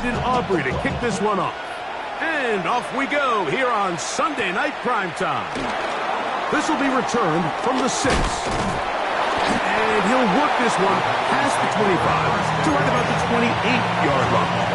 Brandon Aubrey to kick this one off. And off we go here on Sunday Night Primetime. This will be returned from the 6. And he'll work this one past the 25 to right about the 28-yard line.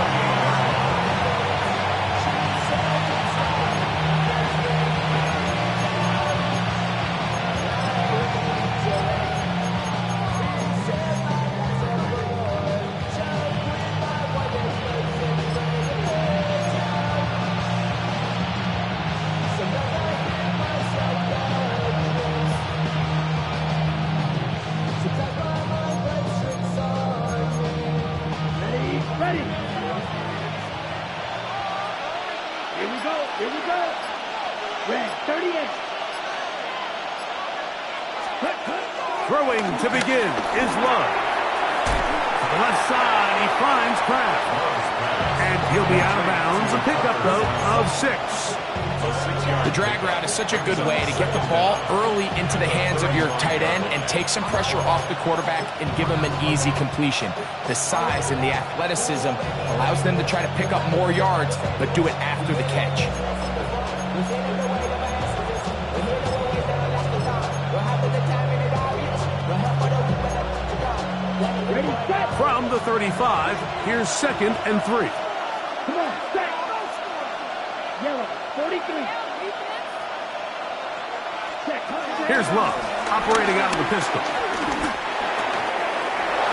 Throwing to begin is Love. To the left side, he finds Kraft. And he'll be out of bounds. A pickup, though, of 6. The drag route is such a good way to get the ball early into the hands of your tight end and take some pressure off the quarterback and give him an easy completion. The size and the athleticism allows them to try to pick up more yards, but do it after the catch. From the 35, here's 2nd and 3. Come on, set. Yellow, 43. Here's Love, operating out of the pistol.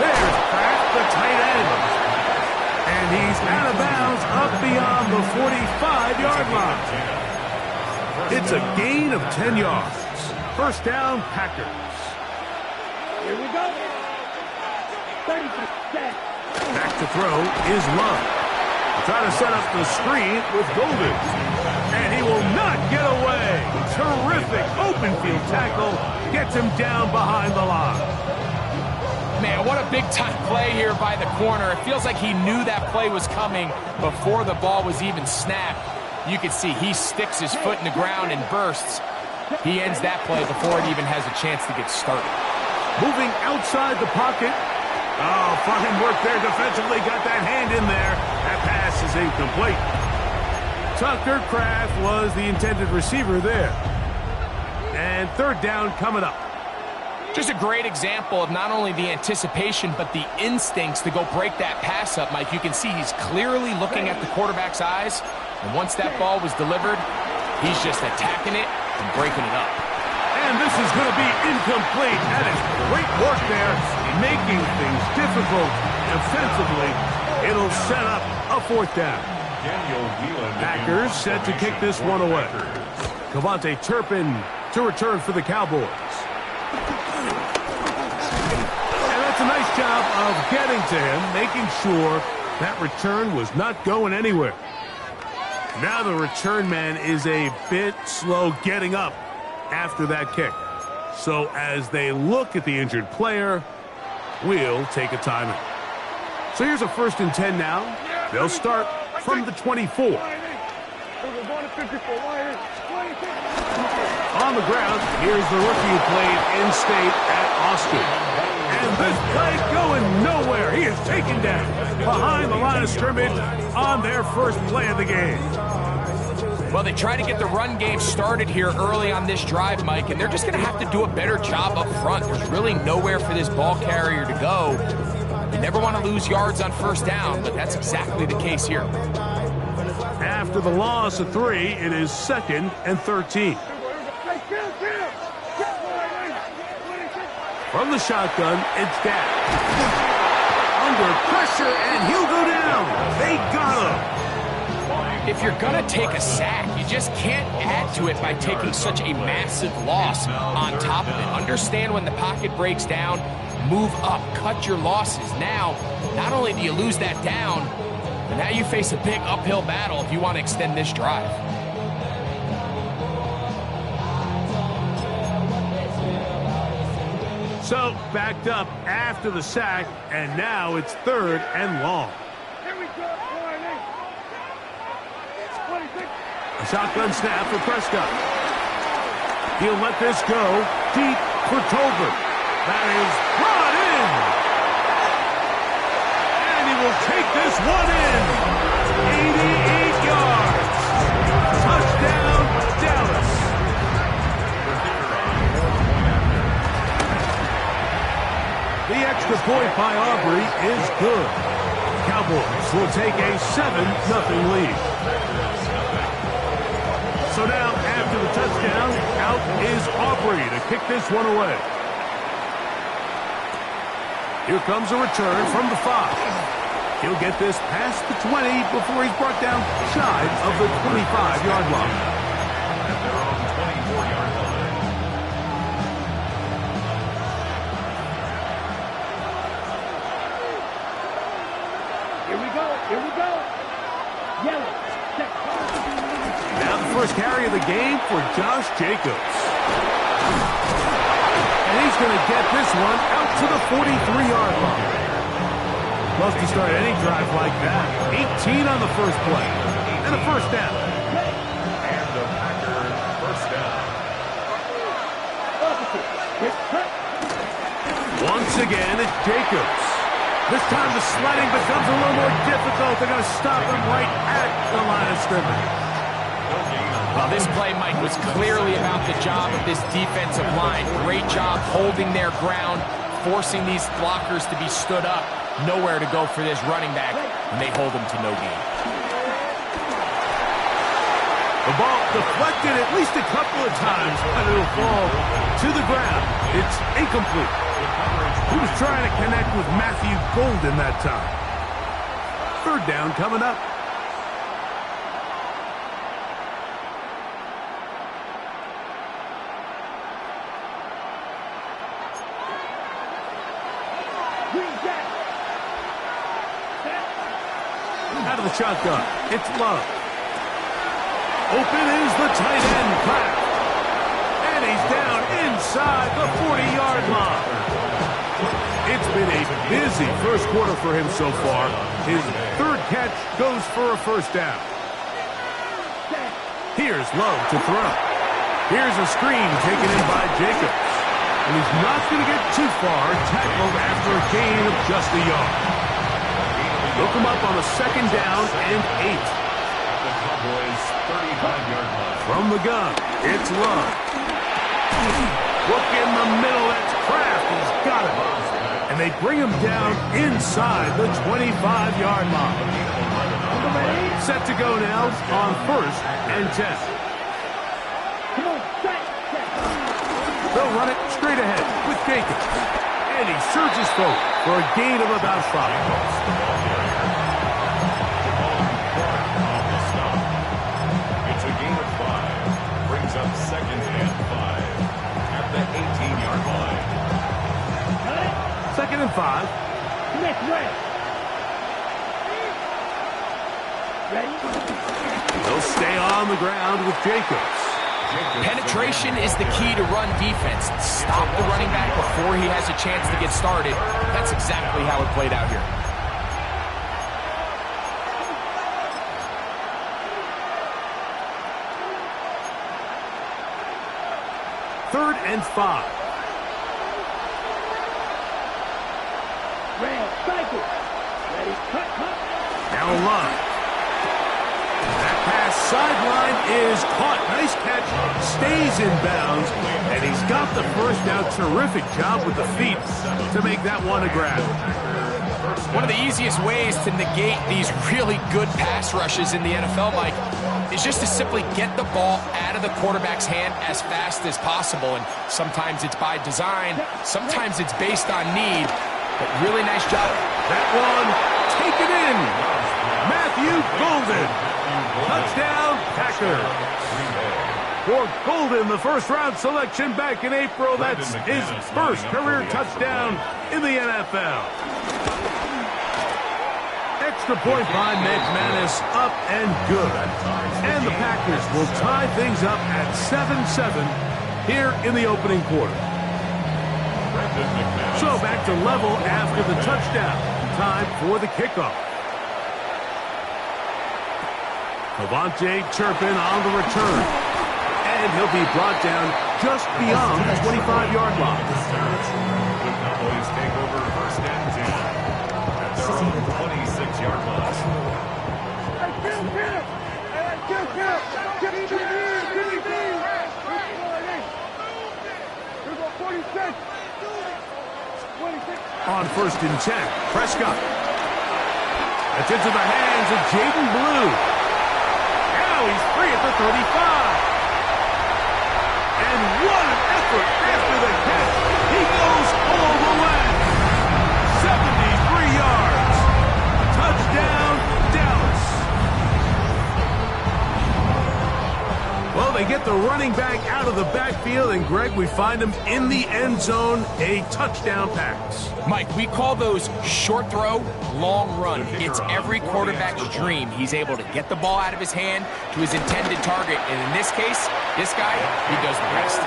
There's Kraft, the tight end. And he's out of bounds up beyond the 45-yard line. It's a gain of 10 yards. First down, Packers. Here we go. 30%. Back to throw is Love. Trying to set up the screen with Golden. And he will not get away. Terrific open field tackle. Gets him down behind the line. Man, what a big-time play here by the corner. It feels like he knew that play was coming before the ball was even snapped. You can see he sticks his foot in the ground and bursts. He ends that play before it even has a chance to get started. Moving outside the pocket. Oh, fine work there defensively. Got that hand in there. That pass is incomplete. Tucker Kraft was the intended receiver there. And third down coming up. Just a great example of not only the anticipation, but the instincts to go break that pass up, Mike. You can see he's clearly looking at the quarterback's eyes. And once that ball was delivered, he's just attacking it and breaking it up. And this is going to be incomplete. That is great work there, making things difficult defensively. It'll set up a fourth down. Packers set to kick this one away. Cavante Turpin to return for the Cowboys. And that's a nice job of getting to him, making sure that return was not going anywhere. Now the return man is a bit slow getting up after that kick. So as they look at the injured player, we'll take a timeout. So here's a 1st and 10 now. They'll start from the 24. On the ground, here's the rookie who played in-state at Austin. And this play going nowhere. He is taken down behind the line of scrimmage on their first play of the game. Well, they try to get the run game started here early on this drive, Mike, and they're just going to have to do a better job up front. There's really nowhere for this ball carrier to go. You never want to lose yards on first down, but that's exactly the case here. After the loss of 3, it is 2nd and 13. From the shotgun, it's Dak. Under pressure, and he'll go down. They got him. If you're going to take a sack, you just can't add to it by taking such a massive loss on top of it. Understand when the pocket breaks down, move up, cut your losses. Now, not only do you lose that down, but now you face a big uphill battle if you want to extend this drive. So, backed up after the sack, and now it's 3rd and long. A shotgun snap for Prescott. He'll let this go deep for Tolbert. That is brought in. And he will take this one in. by Aubrey is good. Cowboys will take a 7-0 lead. So now, after the touchdown, out is Aubrey to kick this one away. Here comes a return from the 5. He'll get this past the 20 before he's brought down shy of the 25-yard line. At their own 24-yard line. Here we go. Here we go. Yellow. Check. Now the first carry of the game for Josh Jacobs. And he's going to get this one out to the 43-yard line. Love to start any drive like that. 18 on the first play. And a first down. And the Packers first down. Once again, it's Jacobs. This time the sledding becomes a little more difficult. They're going to stop him right at the line of scrimmage. Well, this play, Mike, was clearly about the job of this defensive line. Great job holding their ground, forcing these blockers to be stood up. Nowhere to go for this running back, and they hold him to no gain. The ball deflected at least a couple of times, but it'll fall to the ground. It's incomplete. He was trying to connect with Matthew Golden that time. Third down coming up. Out of the shotgun, it's Love. Open is the tight end, Pratt. And he's down inside the 40-yard line. It's been a busy first quarter for him so far. His third catch goes for a first down. Here's Love to throw. Here's a screen taken in by Jacobs. And he's not going to get too far, tackled after a gain of just a yard. Look him up on a second down and 8. The Cowboys 35-yard line. From the gun, it's Love. Look in the middle, that's Kraft. He's got it. And they bring him down inside the 25-yard line. Set to go now on first and 10. Come on, set. They'll run it straight ahead with Jacobs. And he surges forward for a gain of about 5. It's a gain of 5. Brings up second and 5 at the 18-yard line. Second and 5. Next way. Ready? They'll stay on the ground with Jacobs. Penetration is the key to run defense. Stop the running back before he has a chance to get started. That's exactly how it played out here. Third and 5. Rail, cycle. Ready, cut. Now Love. That pass sideline is caught. Nice catch. Stays in bounds. And he's got the first down. Terrific job with the feet to make that one a grab. One of the easiest ways to negate these really good pass rushes in the NFL, Mike, is just to simply get the ball out of the quarterback's hand as fast as possible. And sometimes it's by design. Sometimes it's based on need. But really nice job. That one taken in. Matthew Golden. Touchdown, Packers. For Golden, the first-round selection back in April. That's his first career touchdown in the NFL. Extra point by McManus, up and good. And the Packers will tie things up at 7-7 here in the opening quarter. So back to level after the touchdown. Time for the kickoff. Avante Turpin on the return. And he'll be brought down just beyond the 25-yard line. The Cowboys take over first and 10 at their own 26-yard line. On first and 10. Prescott. That's into the hands of Jaden Blue. Now he's free at the 35. And what an effort after the catch. He goes all the way. 73 yards. Touchdown, Dallas. Well, they get the running back out of the backfield, and Greg, we find him in the end zone, a touchdown pass. Mike, we call those short throw, long run. It's every quarterback's dream. He's able to get the ball out of his hand to his intended target, and in this case, this guy, he does the rest.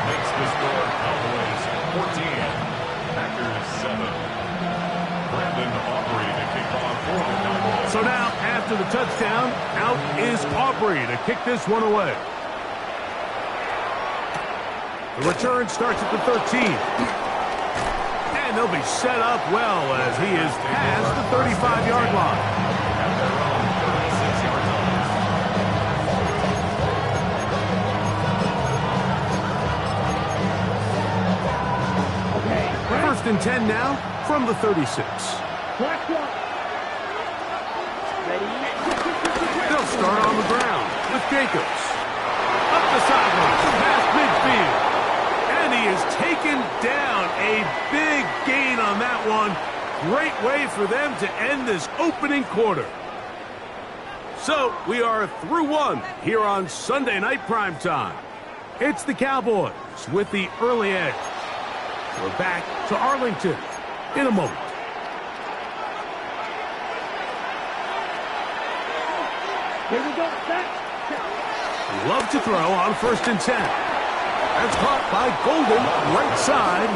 Makes the score Cowboys 14, Packers 7. Brandon Aubrey to kick off for the Cowboys. So now, after the touchdown, out is Aubrey to kick this one away. The return starts at the 13. And they'll be set up well as he is past the 35-yard line. At their own 36-yard line. Okay. First and 10 now from the 36. Black up. Ready? They'll start on the ground with Jacobs. Up the sideline, past midfield. And he is taken down. A big gain on that one. Great way for them to end this opening quarter. So we are through one here on Sunday Night Primetime. It's the Cowboys with the early edge. We're back to Arlington in a moment. Here we go. Set. Love to throw on first and 10. That's caught by Golden, right side.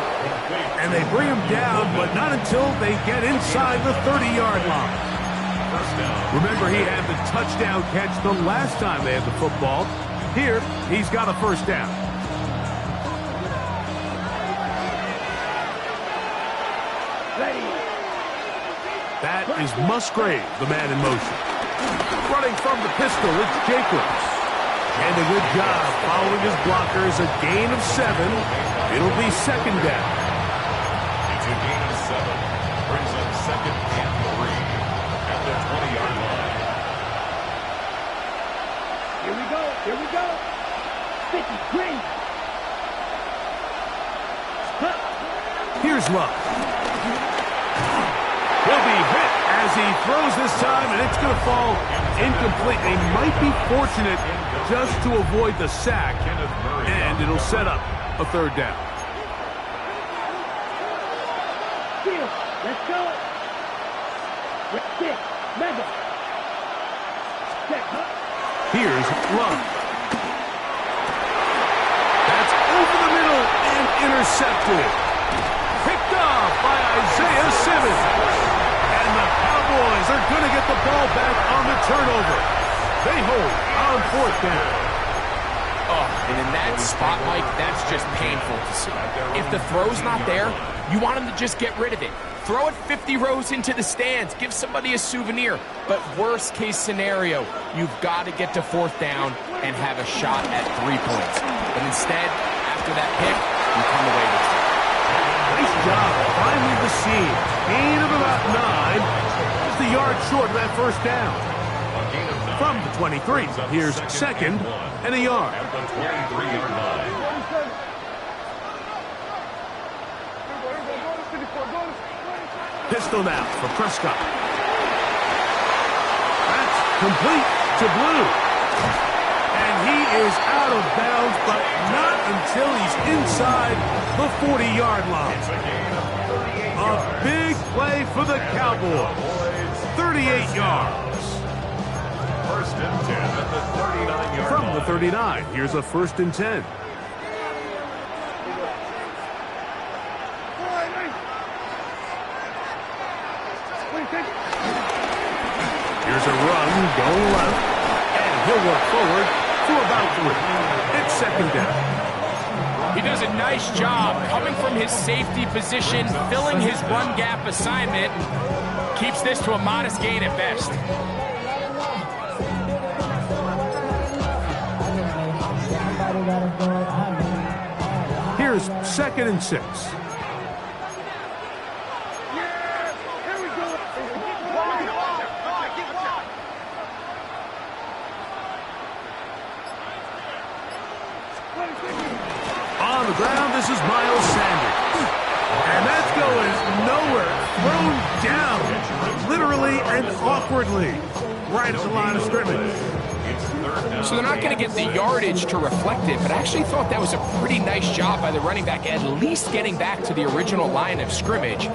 And they bring him down, but not until they get inside the 30-yard line. Remember, he had the touchdown catch the last time they had the football. Here, he's got a first down. Ready. That is Musgrave, the man in motion. Running from the pistol, it's Jacobs. And a good job following his blockers, a gain of 7. It'll be second down. It's a gain of 7. Brings up second and 3 at the 20-yard line. Here we go. Here we go. 53. Here's Love. He'll be hit as he throws this time, and it's going to fall incomplete. They might be fortunate just to avoid the sack, and it'll set up a third down. Field. Let's go. Six. Mega. Check. Here's Love. That's over the middle and intercepted. Picked off by Isaiah Simmons. And the Cowboys are going to get the ball back on the turnover. They hold on fourth down. Oh, and in that spot, Mike, that's just painful to see. If the throw's not there, you want him to just get rid of it. Throw it 50 rows into the stands. Give somebody a souvenir. But worst case scenario, you've got to get to fourth down and have a shot at 3 points. But instead, after that pick, you come away with it. Nice job finding the seam. Gain of about 9. Just a yard short of that first down. From the 23, here's second and a yard. At the 23-yard line. Pistol now for Prescott. That's complete to Blue. And he is out of bounds, but not until he's inside the 40-yard line. A big play for the Cowboys. 38 yards. First and 10 at the 39-yard line. From the 39, here's a first and 10. Here's a run going left, and he'll work forward for about 3. It's second down. He does a nice job coming from his safety position, filling his run gap assignment. Keeps this to a modest gain at best. Here's second and 6. this is Miles Sanders. And that's going nowhere. Thrown down, literally and awkwardly, right at the line of scrimmage. So they're not going to get the yardage to reflect it, but I actually thought that was a pretty nice job by the running back, at least getting back to the original line of scrimmage.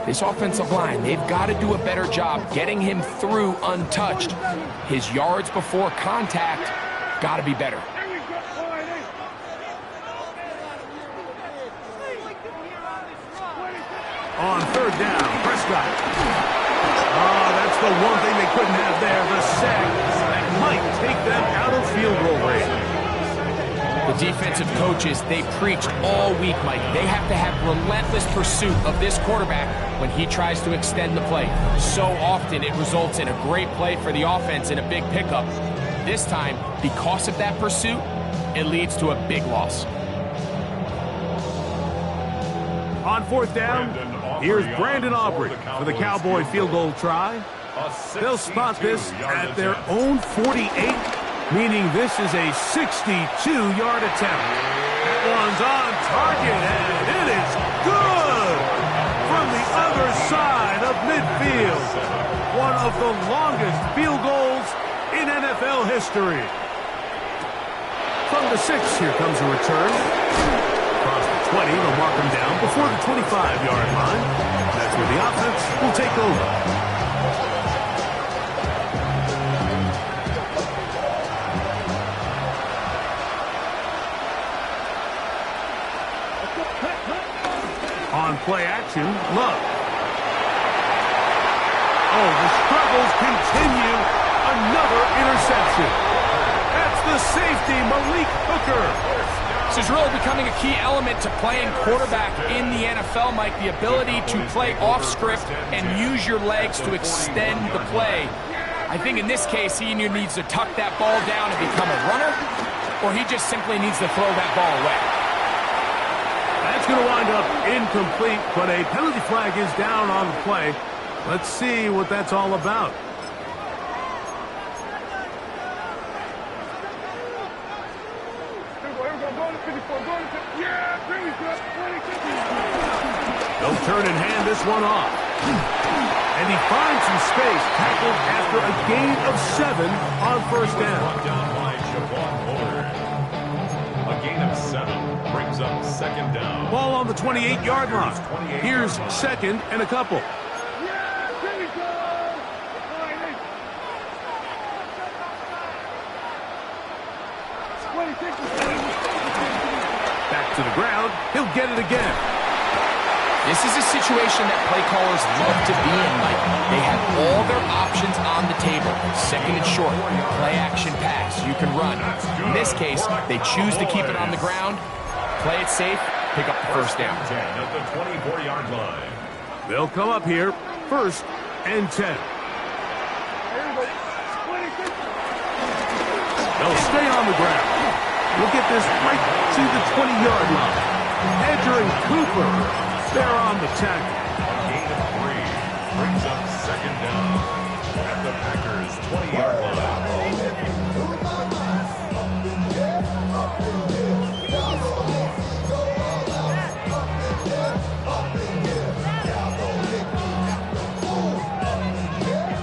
This offensive line, they've got to do a better job getting him through untouched. His yards before contact got to be better. On third down, Prescott. Oh, that's the one thing they couldn't have there, the sack. That might take them out of field goal range. The defensive coaches, they preached all week, Mike. They have to have relentless pursuit of this quarterback when he tries to extend the play. So often it results in a great play for the offense and a big pickup. This time, because of that pursuit, it leads to a big loss. On fourth down, here's Brandon Aubrey for the Cowboy field goal try. They'll spot this at their own 48, meaning this is a 62-yard attempt. That one's on target, and it is good from the other side of midfield. One of the longest field goals in NFL history. From the 6, here comes a return. Across the 20, they'll mark him down before the 25-yard line. That's where the offense will take over. On play action, Love. Oh, the struggles continue. Another interception. That's the safety, Malik Hooker. This is really becoming a key element to playing quarterback in the NFL, Mike. The ability to play off script and use your legs to extend the play. I think in this case, he either needs to tuck that ball down and become a runner, or he just simply needs to throw that ball away. That's going to wind up incomplete, but a penalty flag is down on the play. Let's see what that's all about. They'll turn and hand this one off. And he finds some space, tackled after a gain of 7 on first down. A gain of 7 brings up second down. Ball on the 28-yard line. Here's second and a couple. Back to the ground. He'll get it again. This is a situation that play callers love to be in, Mike. They have all their options on the table. Second and short, play action pass, you can run. In this case, they choose to keep it on the ground, play it safe, pick up the first down. 10 at the 24-yard line. They'll come up here, first and 10. They'll stay on the ground. We'll get this right to the 20-yard line. Edger and Cooper, they're on the tackle. Gain of 3 brings up second down at the Packers' 20-yard line.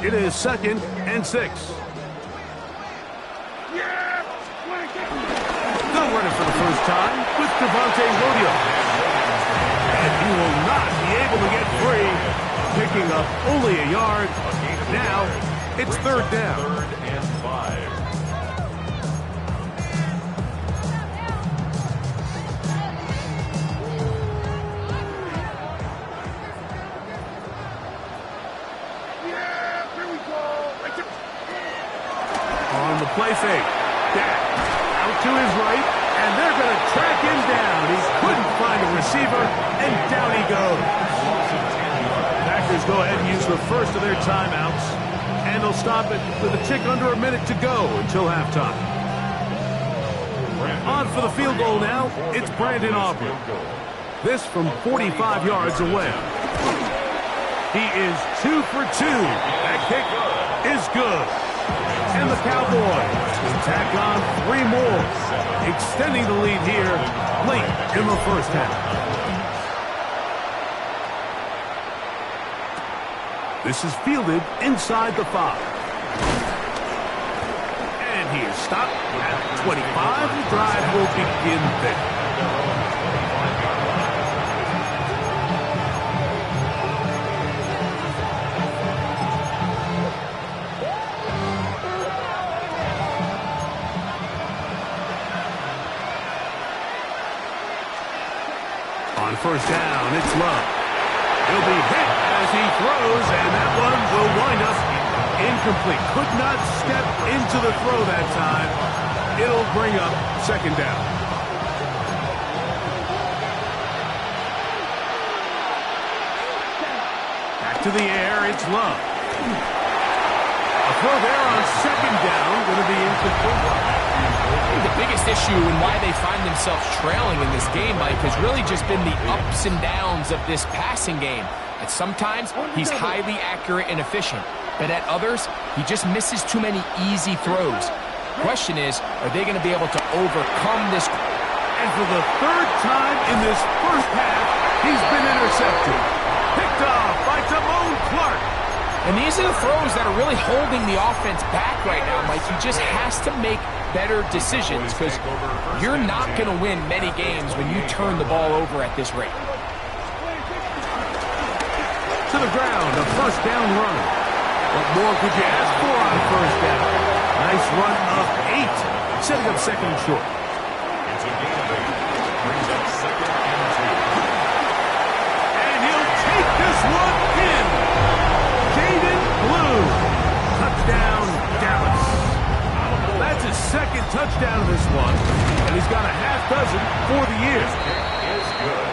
It is second and 6. They'll run it for the first time with Devontae Rodeo. And he will not be able to get free, picking up only a yard. Now, it's third down. 3rd and 5. On the play fake. Dak out to his right, and they're going to track him down. He couldn't find a receiver, and down he goes. Packers go ahead and use the first of their timeouts, and they'll stop it with a tick under a minute to go until halftime. On for the field goal now, it's Brandon Aubrey. This from 45 yards away. He is 2 for 2. That kick is good. And the Cowboys will tack on 3 more, extending the lead here late in the first half. This is fielded inside the 5. And he is stopped at 25. The drive will begin there. On first down, it's Love. He'll be hit as he throws, and that one will wind up incomplete. Could not step into the throw that time. It'll bring up second down. Back to the air, it's Love. A throw there on second down, going to be incomplete. I think the biggest issue and why they find themselves trailing in this game, Mike, has really just been the ups and downs of this passing game. At sometimes, he's highly accurate and efficient, but at others, he just misses too many easy throws. Question is, are they going to be able to overcome this? And for the 3rd time in this first half, he's been intercepted. Picked off by Damone Clark. And these are the throws that are really holding the offense back right now, Mike. He just has to make better decisions because you're not going to win many games when you turn the ball over at this rate. To the ground, a first down run. What more could you ask for on first down? Nice run of 8, setting up second and short. It's a gain of 8. Brings up second and 2. And he'll take this one in. Jaden Blue. Touchdown, Dallas. That's his 2nd touchdown of this one, and he's got a half dozen for the year. Is good.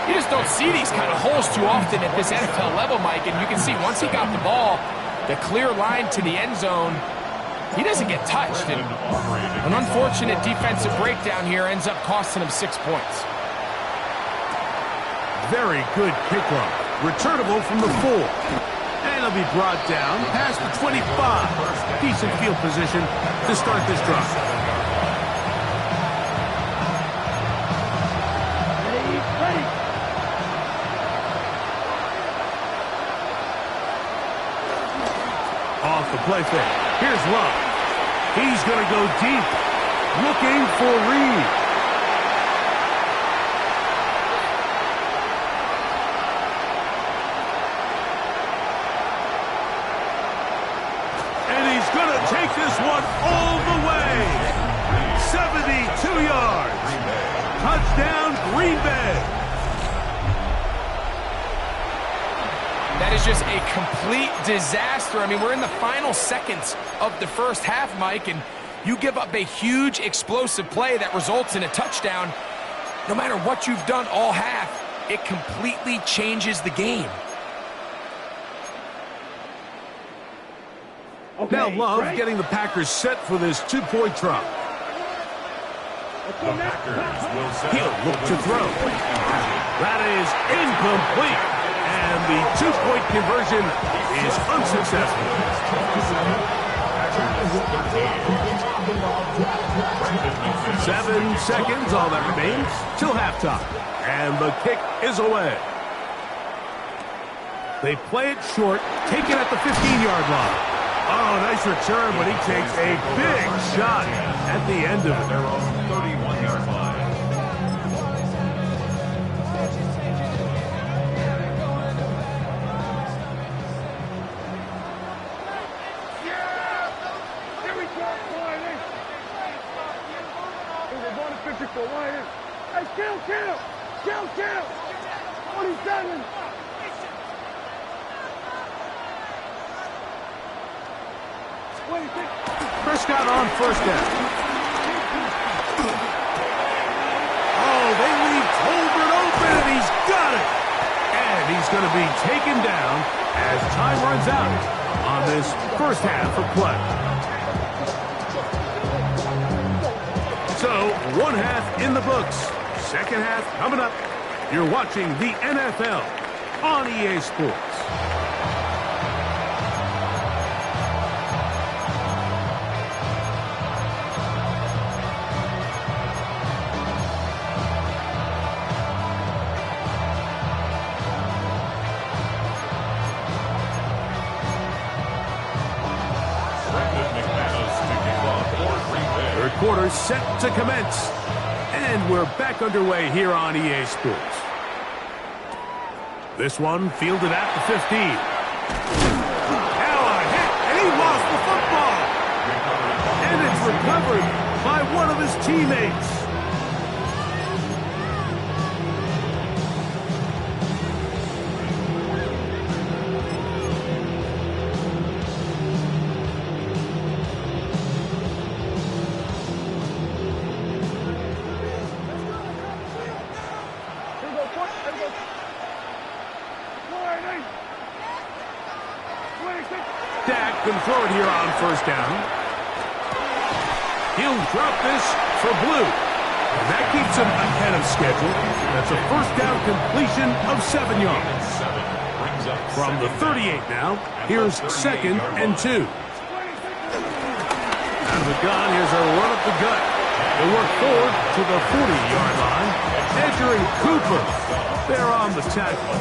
You just don't see these kind of holes too often at this NFL level, Mike, and you can see once he got the ball, the clear line to the end zone, he doesn't get touched. And an unfortunate defensive breakdown here ends up costing him 6 points. Very good kickoff. Returnable from the 4. And he'll be brought down past the 25. Decent field position to start this drive. Ready. Off the play fake. Here's Love. He's going to go deep. Looking for Reed. Take this one all the way. 72 yards. Touchdown, Green Bay. That is just a complete disaster. I mean, we're in the final seconds of the first half, Mike, and you give up a huge explosive play that results in a touchdown. No matter what you've done all half, it completely changes the game. Okay, Now Love ready? getting the Packers set for this 2-point drop. The Packers will set He'll up look for to the throw. That is incomplete. And the 2-point conversion is unsuccessful. Packers 13. 7 seconds, all that remains, till halftime. And the kick is away. They play it short, take it at the 15-yard line. Oh, nice return, but he takes a big shot at the end of it. Their own 31-yard line. Here we go, Wiley. We're going to 50 for Wiley. Hey, count. 27. Prescott on first down. Oh, they leave Tolbert open, and he's got it. And he's going to be taken down as time runs out on this first half of play. So, 1 half in the books. Second half coming up. You're watching the NFL on EA Sports. quarter set to commence. And we're back underway here on EA Sports. This one fielded at the 15. Now a hit, and he lost the football. And it's recovered by one of his teammates. Dak can throw it here on first down. He'll drop this for Blue. And that keeps him ahead of schedule. That's a first down completion of 7 yards. From the 38 now, here's 2nd and 2. Out of the gun, here's a run up the gut. They work forward to the 40-yard line. Edger and Cooper, they're on the tackle.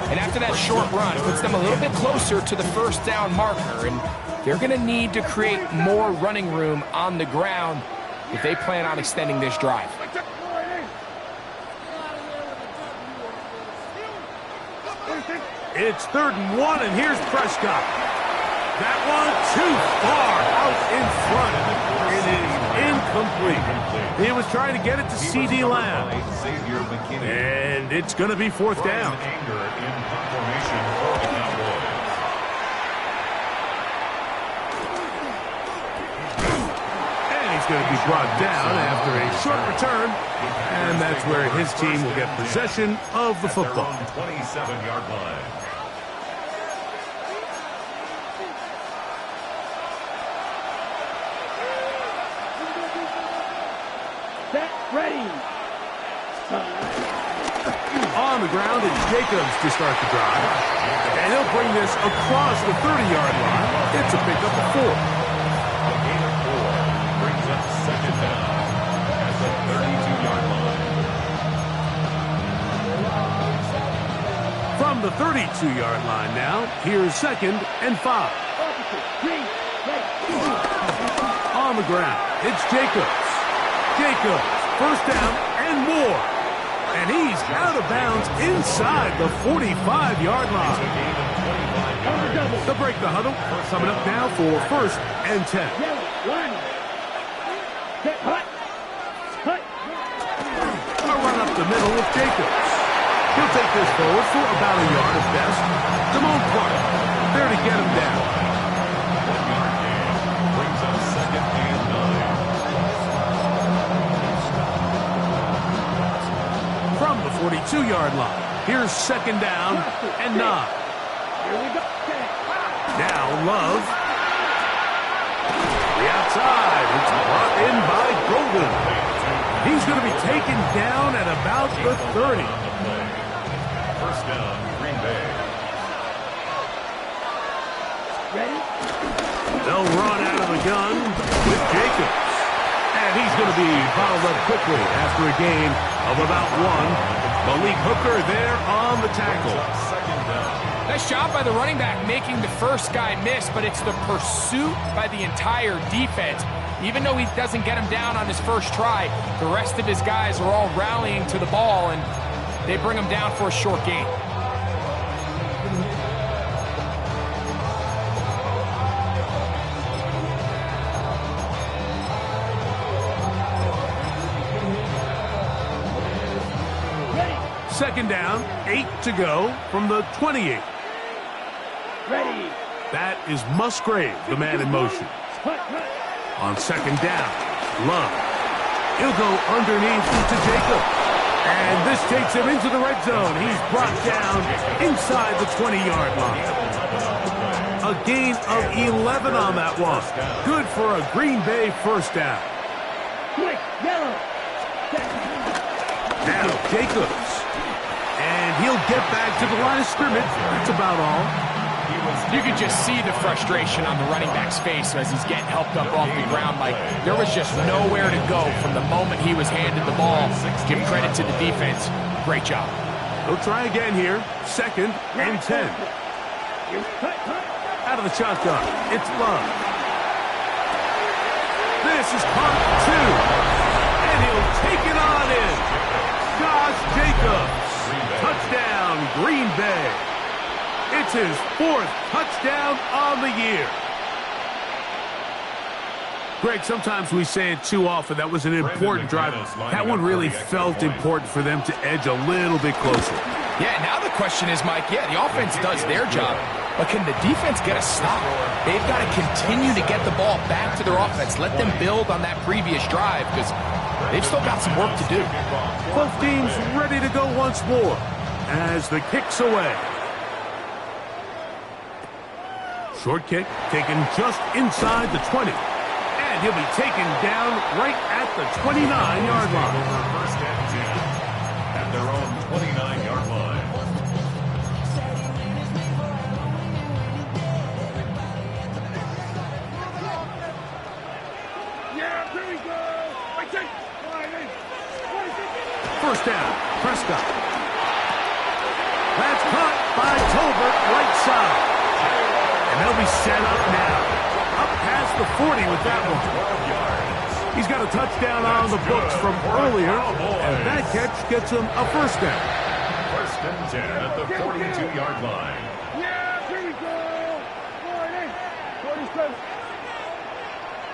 And after that short run, it puts them a little bit closer to the first down marker. And they're going to need to create more running room on the ground if they plan on extending this drive. It's 3rd and 1, and here's Prescott. That one too far out in front. It is incomplete. He was trying to get it to C.D. Lamb. And it's going to be 4th down. And he's going to be brought down after a short return. And that's where his team will get possession of the football. 27-yard line. Ready. On the ground, it's Jacobs to start the drive. And he'll bring this across the 30-yard line. It's a pickup of 4. A gain of 4 brings up 2nd down at the 32-yard line. From the 32-yard line now, here's 2nd and 5. On the ground, it's Jacobs. Jacobs, first down and more. And he's out of bounds inside the 45-yard line. To break the huddle, coming up now for 1st and 10. A run up the middle with Jacobs. He'll take this forward for about a yard at best. Damone Clark there to get him down. 1-yard gain brings up 2nd and 9. From the 42-yard line, here's 2nd down and 9. Now Love. The outside. It's brought in by Golden. He's going to be taken down at about the 30. First down, Green Bay. They'll run out of the gun with Jacobs. And he's going to be bottled up quickly after a gain of about 1. Malik Hooker there on the tackle. Second down. Nice job by the running back making the first guy miss, but it's the pursuit by the entire defense. Even though he doesn't get him down on his first try, the rest of his guys are all rallying to the ball, and they bring him down for a short gain. Second down, 8 to go from the 28. Ready. That is Musgrave, the man in motion. On 2nd down, Love. He'll go underneath to Jacob. And this takes him into the red zone. He's brought down inside the 20-yard line. A gain of 11 on that one. Good for a Green Bay first down. Quick, yellow. Now Jacobs. And he'll get back to the line of scrimmage. That's about all. You could just see the frustration on the running back's face as he's getting helped up off the ground. Like, there was just nowhere to go from the moment he was handed the ball. Give credit to the defense. Great job. They'll try again here. 2nd and 10. Out of the shotgun, it's Love. This is caught 2. And he'll take it on in. Josh Jacobs. Touchdown, Green Bay. It's his 4th touchdown on the year. Greg, sometimes we say it too often. That was an important drive. That one really felt important for them to edge a little bit closer. Yeah, now the question is, Mike, the offense does their job, but can the defense get a stop? They've got to continue to get the ball back to their offense. Let them build on that previous drive because they've still got some work to do. Both teams ready to go once more as the kick's away. Short kick taken just inside the 20. And he'll be taken down right at the 29-yard line. First and 10 at their own 29-yard line. Yeah, here we go. I take. First down, Prescott. That's caught by Tolbert, right side. And they'll be set up now. Up past the 40 with that one. He's got a touchdown on the books from earlier, and that catch gets him a first down. First and 10 at the 42-yard line. Yeah, here we go. 47.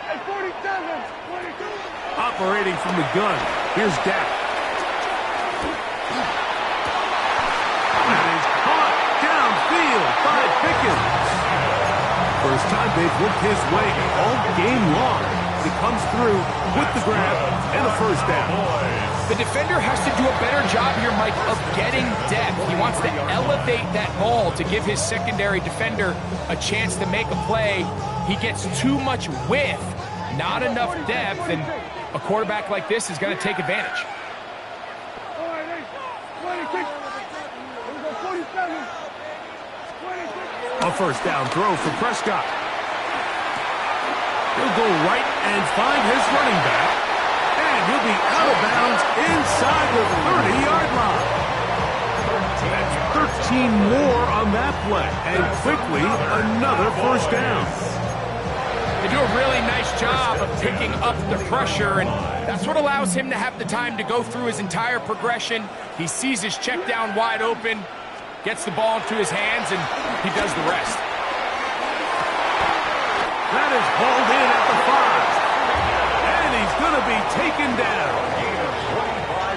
And 47. 42. Operating from the gun, here's Dak. That is caught downfield by Pickens. First time they've worked his way all game long. He comes through with the grab and a first down. The defender has to do a better job here, Mike, of getting depth. He wants to elevate that ball to give his secondary defender a chance to make a play. He gets too much width, not enough depth, and a quarterback like this is going to take advantage. 26. 47. A first down throw for Prescott. He'll go right and find his running back. And he'll be out of bounds inside the 30-yard line. That's 13 more on that play. And quickly, another first down. They do a really nice job of picking up the pressure, and that's what allows him to have the time to go through his entire progression. He sees his check down wide open, gets the ball into his hands, and he does the rest. That is hauled in at the 5. And he's going to be taken down.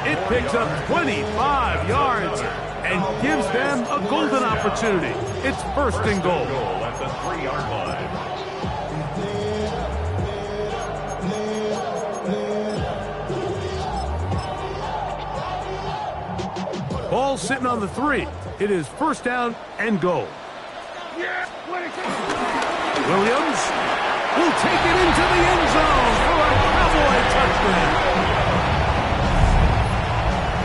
It picks up 25 yards and gives them a golden opportunity. It's first and goal. At the 3-yard line. Ball sitting on the 3. It is first down and goal. Yeah, 26. Williams will take it into the end zone for a Cowboy touchdown.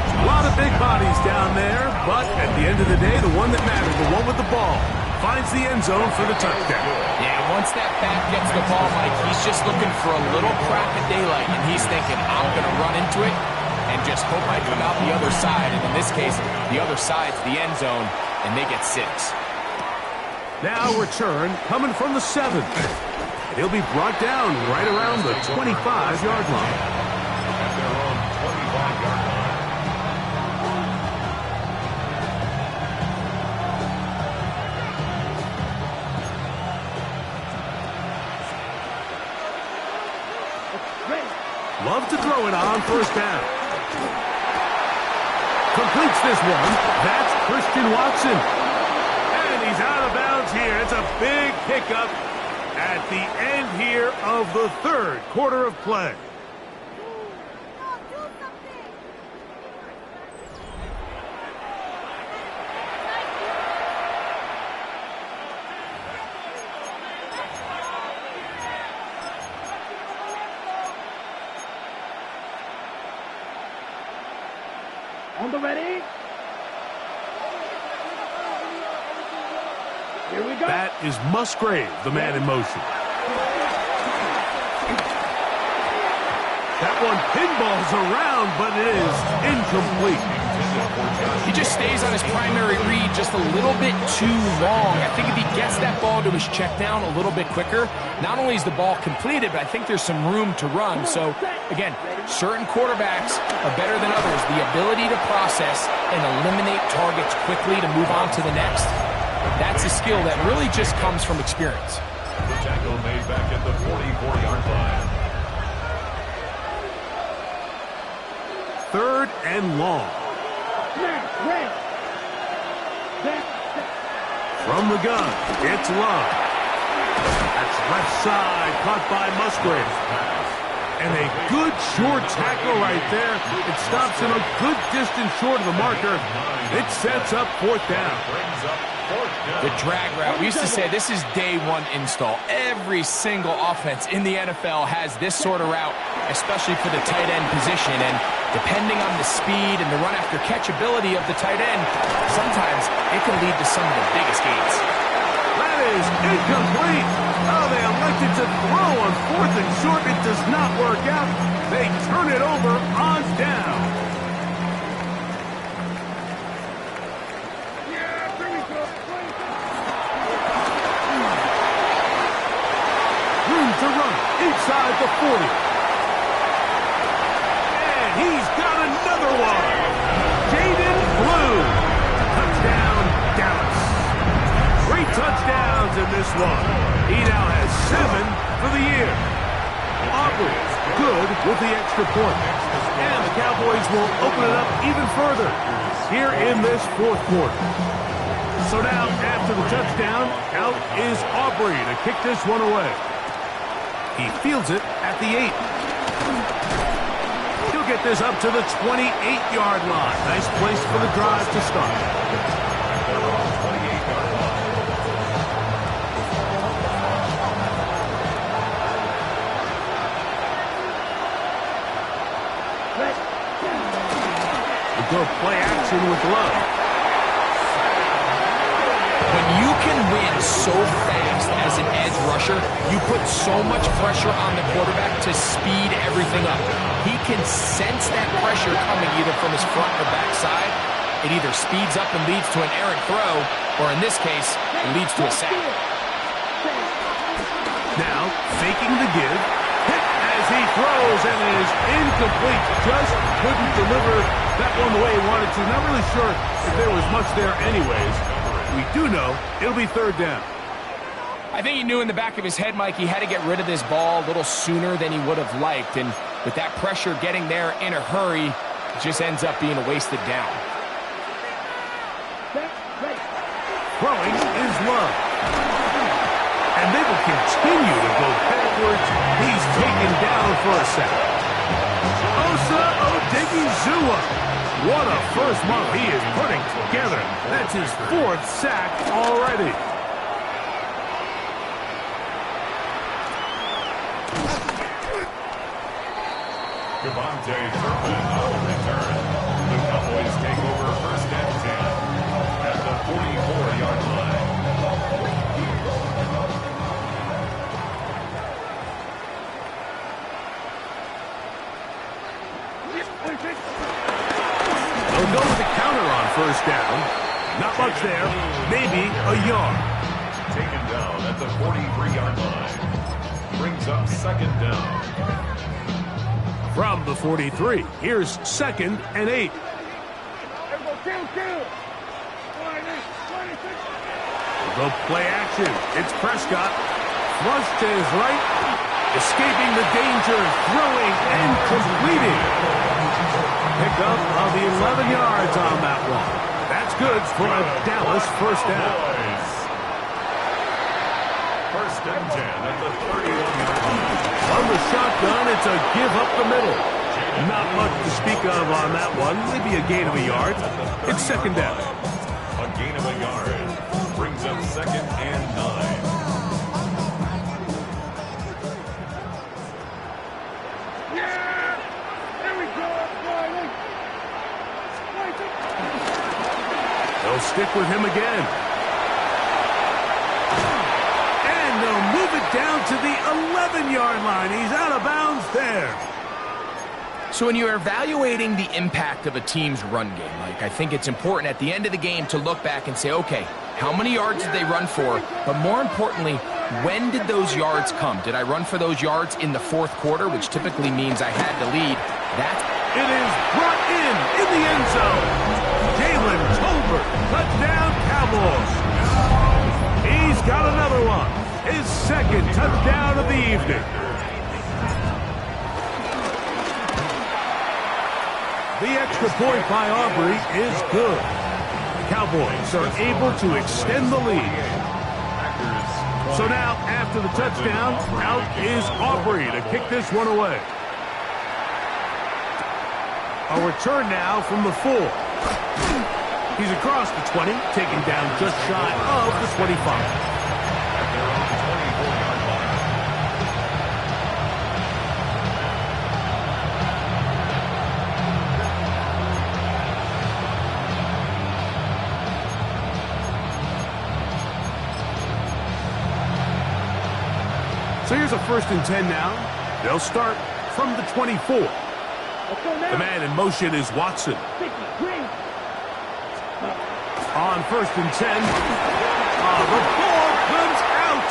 A lot of big bodies down there, but at the end of the day, the one that matters, the one with the ball, finds the end zone for the touchdown. Yeah, once that back gets the ball, Mike, he's just looking for a little crack of daylight, and he's thinking, I'm going to run into it and just hope I come out the other side. And in this case, the other side's the end zone, and they get 6. Now return coming from the 7. He'll be brought down right around the 25-yard line. At their own 25-yard line. Love to throw it on first down. Completes this one. That's Christian Watson. And he's out of bounds here. It's a big pickup at the end here of the 3rd quarter of play. On the ready. Here we go. That is Musgrave, the man in motion. That one pinballs around, but it is incomplete. He just stays on his primary read just a little bit too long. I think if he gets that ball to his check down a little bit quicker, not only is the ball completed, but I think there's some room to run. So, again, certain quarterbacks are better than others. The ability to process and eliminate targets quickly to move on to the next, that's a skill that really just comes from experience. The tackle made back at the 44-yard line. 3rd and long. From the gun, it's Love. That's left side, caught by Musgrave. And a good short tackle right there. It stops him a good distance short of the marker. It sets up 4th down. The drag route. We used to say this is day one install. Every single offense in the NFL has this sort of route, especially for the tight end position. And depending on the speed and the run after catch ability of the tight end, sometimes it can lead to some of the biggest gains. That is incomplete. Oh, they elected to throw on 4th and short. It does not work out. They turn it over on down. Room to run inside the 40. And he's got another one. Jaden Blue. Touchdown, Dallas. 3 touchdowns in this one. He now has 7 for the year. Aubrey good with the extra point. And the Cowboys will open it up even further here in this 4th quarter. So now, after the touchdown, out is Aubrey to kick this one away. He fields it at the 8. He'll get this up to the 28-yard line. Nice place for the drive to start. We'll go play action with Love. When you can win so fast as an edge rusher, you put so much pressure on the quarterback to speed everything up. He can sense that pressure coming either from his front or back side. It either speeds up and leads to an errant throw, or in this case, it leads to a sack. Now, faking the give. Hit as he throws, and it is incomplete. Just couldn't deliver that one the way he wanted to. Not really sure if there was much there anyways. We do know it'll be 3rd down. I think he knew in the back of his head, Mike, he had to get rid of this ball a little sooner than he would have liked. And with that pressure getting there in a hurry, it just ends up being a wasted down. Throwing is Love. And they will continue to go backwards. He's taken down for a sack. Osa Odighizuwa. What a first month he is putting together. That's his 4th sack already. Devontae Turpin on the return. The Cowboys take over 1st and 10 at the 44-yard line. They'll go with the counter on 1st down. Not much there. Maybe a yard. Taken down at the 43-yard line. Brings up 2nd down. From the 43, here's 2nd and 8. We'll go play action. It's Prescott. Flush to his right. Escaping the danger. Throwing and completing. Pickup of 11 yards on that one. That's good for a Dallas 1st down. 1st and 10 at the 31-yard line. On the shotgun, it's a give up the middle. Not much to speak of on that one. Maybe a gain of a yard. It's 2nd down. A gain of a yard. Brings up 2nd and 9. They'll stick with him again. And they'll move it down to the 11-yard line. He's out of bounds there. So when you're evaluating the impact of a team's run game, Mike, I think it's important at the end of the game to look back and say, okay, how many yards did they run for? But more importantly, when did those yards come? Did I run for those yards in the fourth quarter, which typically means I had to lead? It is brought in the end zone. Jalen Tolbert, touchdown Cowboys. He's got another one. His second touchdown of the evening. The extra point by Aubrey is good. The Cowboys are able to extend the lead. So now, after the touchdown, out is Aubrey to kick this one away. A return now from the 4. He's across the 20, taken down just shy of the 25. So here's a 1st and 10 now. They'll start from the 24. The man in motion is Watson. On 1st and 10. The ball comes out.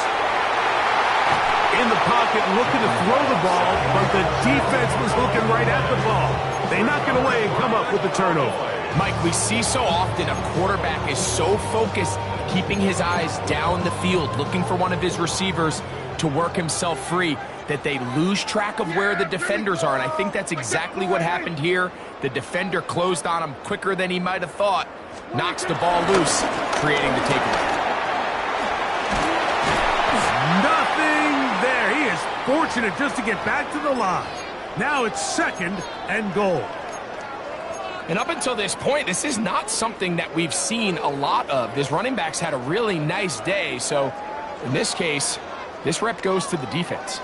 In the pocket, looking to throw the ball, but the defense was looking right at the ball. They knock it away and come up with the turnover. Mike, we see so often a quarterback is so focused, keeping his eyes down the field, looking for one of his receivers to work himself free, that they lose track of where the defenders are. And I think that's exactly what happened here. The defender closed on him quicker than he might have thought. Knocks the ball loose, creating the takeaway. Nothing there. He is fortunate just to get back to the line. Now it's 2nd and goal. And up until this point, this is not something that we've seen a lot of. This running back's had a really nice day. So in this case, this rep goes to the defense.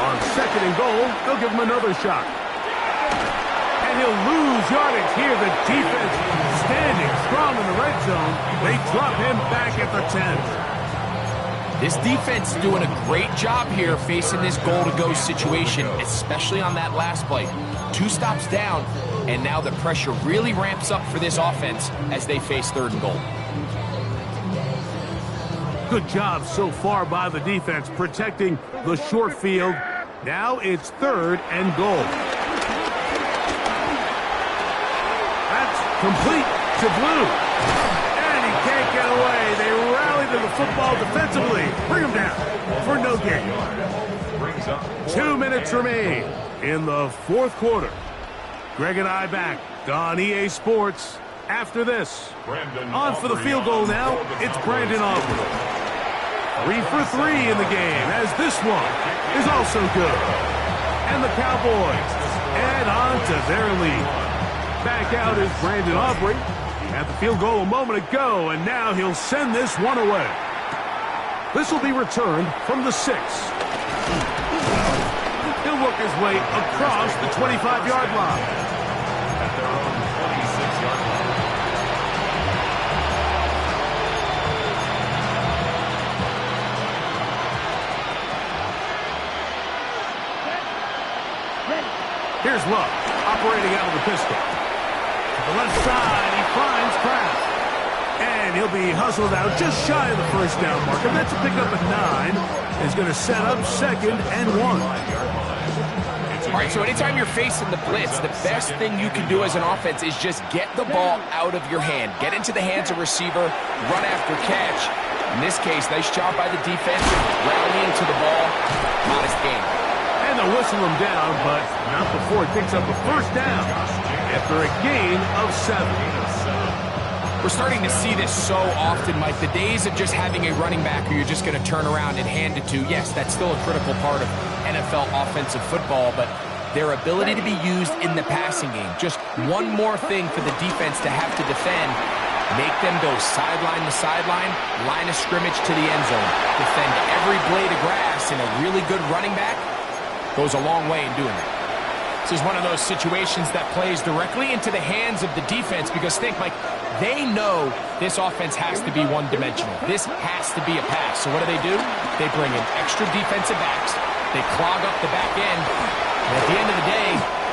On 2nd and goal, they'll give him another shot. And he'll lose yardage here. The defense standing strong in the red zone. They drop him back at the 10. This defense doing a great job here facing this goal-to-go situation, especially on that last play. 2 stops down, and now the pressure really ramps up for this offense as they face 3rd and goal. Good job so far by the defense protecting the short field. Now it's 3rd and goal. That's complete to Blue. And he can't get away. They rally to the football defensively. Bring him down for no gain. 2 minutes remain in the 4th quarter. Greg and I back on EA Sports after this. On for the field goal now, it's Brandon Aubrey. 3 for 3 in the game, as this one is also good. And the Cowboys add on to their lead. Back out is Brandon Aubrey. At the field goal a moment ago, and now he'll send this one away. This will be returned from the 6. He'll work his way across the 25-yard line. At their own 26-yard line. Here's Love, operating out of the pistol. To the left side, he finds Kraft. And he'll be hustled out just shy of the 1st down marker. That's a pickup at 9. Is going to set up 2nd and 1. All right, so anytime you're facing the blitz, the best thing you can do as an offense is just get the ball out of your hand. Get into the hands of receiver, run after catch. In this case, nice job by the defense, rallying to the ball. Modest game. And they'll whistle him down, but not before he picks up a 1st down after a gain of 7. We're starting to see this so often, Mike. The days of just having a running back who you're just going to turn around and hand it to, yes, that's still a critical part of NFL offensive football, but their ability to be used in the passing game, just one more thing for the defense to have to defend, make them go sideline to sideline, line of scrimmage to the end zone, defend every blade of grass, and a really good running back goes a long way in doing that. This is one of those situations that plays directly into the hands of the defense because think, Mike, they know this offense has to be one-dimensional. This has to be a pass. So what do? They bring in extra defensive backs. They clog up the back end. And at the end of the day,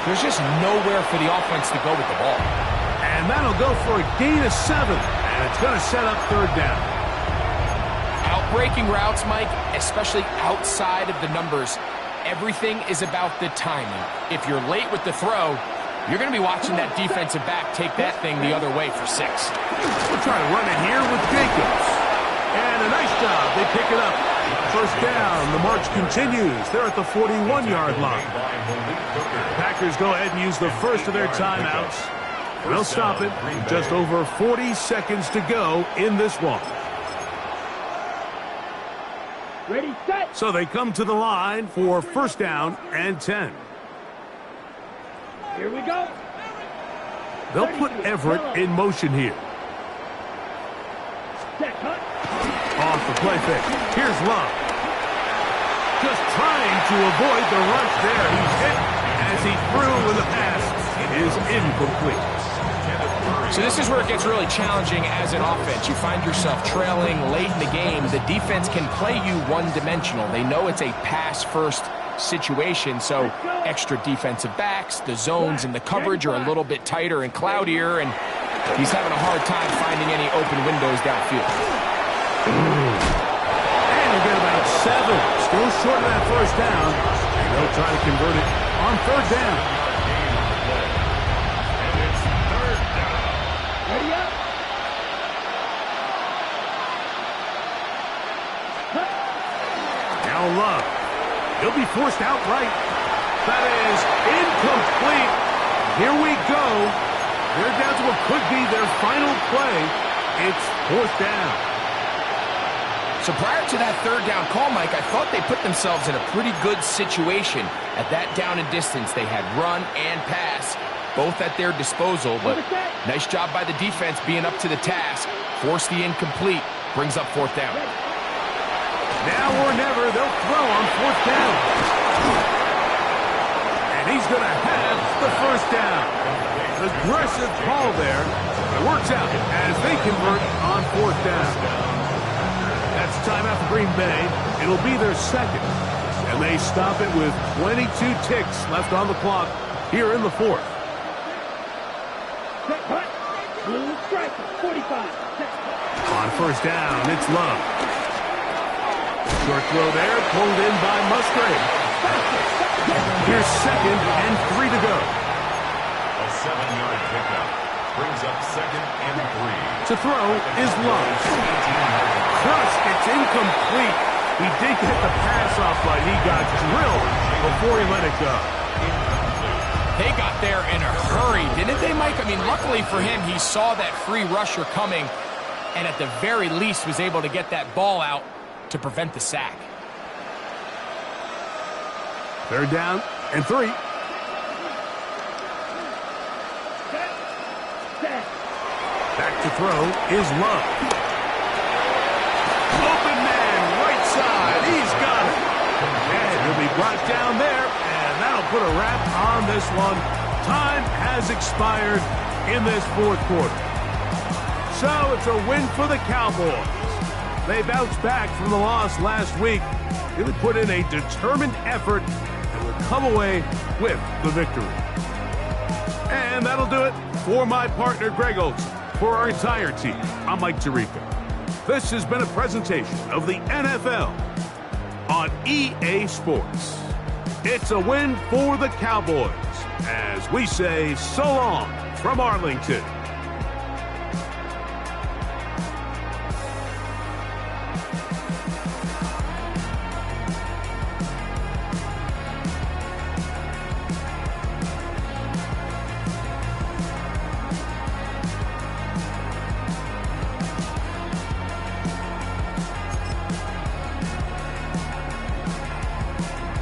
there's just nowhere for the offense to go with the ball. And that'll go for a gain of 7. And it's going to set up third down. Outbreaking routes, Mike, especially outside of the numbers, everything is about the timing. If you're late with the throw, you're going to be watching that defensive back take that thing the other way for 6. We'll try to run it here with Jacobs. And a nice job. They pick it up. First down. The march continues. They're at the 41-yard line. Packers go ahead and use the first of their timeouts. They'll stop it. Just over 40 seconds to go in this one. Ready, set. So they come to the line for first down and 10. Here we go. They'll put Everett in motion here. Set, cut. Off the play fake. Here's Love. Just trying to avoid the rush there. He's hit as he threw when the pass is incomplete. So this is where it gets really challenging as an offense. You find yourself trailing late in the game. The defense can play you one-dimensional. They know it's a pass-first situation, so extra defensive backs, the zones and the coverage are a little bit tighter and cloudier, and he's having a hard time finding any open windows downfield. And he'll get about 7. Still short of that first down. And they'll try to convert it on third down. Ready up. Now Love. He'll be forced outright. That is incomplete. Here we go. They're down to what could be their final play. It's fourth down. So prior to that third down call, Mike, I thought they put themselves in a pretty good situation. At that down and distance, they had run and pass, both at their disposal, but nice job by the defense being up to the task. Force the incomplete, brings up fourth down. Now or never, they'll throw on fourth down. And he's going to have the first down. Aggressive call there. It works out as they convert on fourth down. That's timeout for Green Bay. It'll be their second. And they stop it with 22 ticks left on the clock here in the fourth. Set, cut. Blue striker, 45. Set. On first down, it's Love. Short throw there, pulled in by Musgrave. Here's second and 3 to go. A 7-yard pickup brings up second and 3. To throw is Love. Crushed, it's incomplete. He did get the pass off, but he got drilled before he let it go. They got there in a hurry, didn't they, Mike? I mean, luckily for him, he saw that free rusher coming and at the very least was able to get that ball out to prevent the sack. Third down and 3. Set. Back to throw is Love. Open man, right side. He's got it. And he'll be brought down there, and that'll put a wrap on this one. Time has expired in this fourth quarter. So it's a win for the Cowboys. They bounced back from the loss last week, really put in a determined effort, and will come away with the victory. And that'll do it for my partner, Greg Olson. For our entire team, I'm Mike Tirico. This has been a presentation of the NFL on EA Sports. It's a win for the Cowboys, as we say so long from Arlington.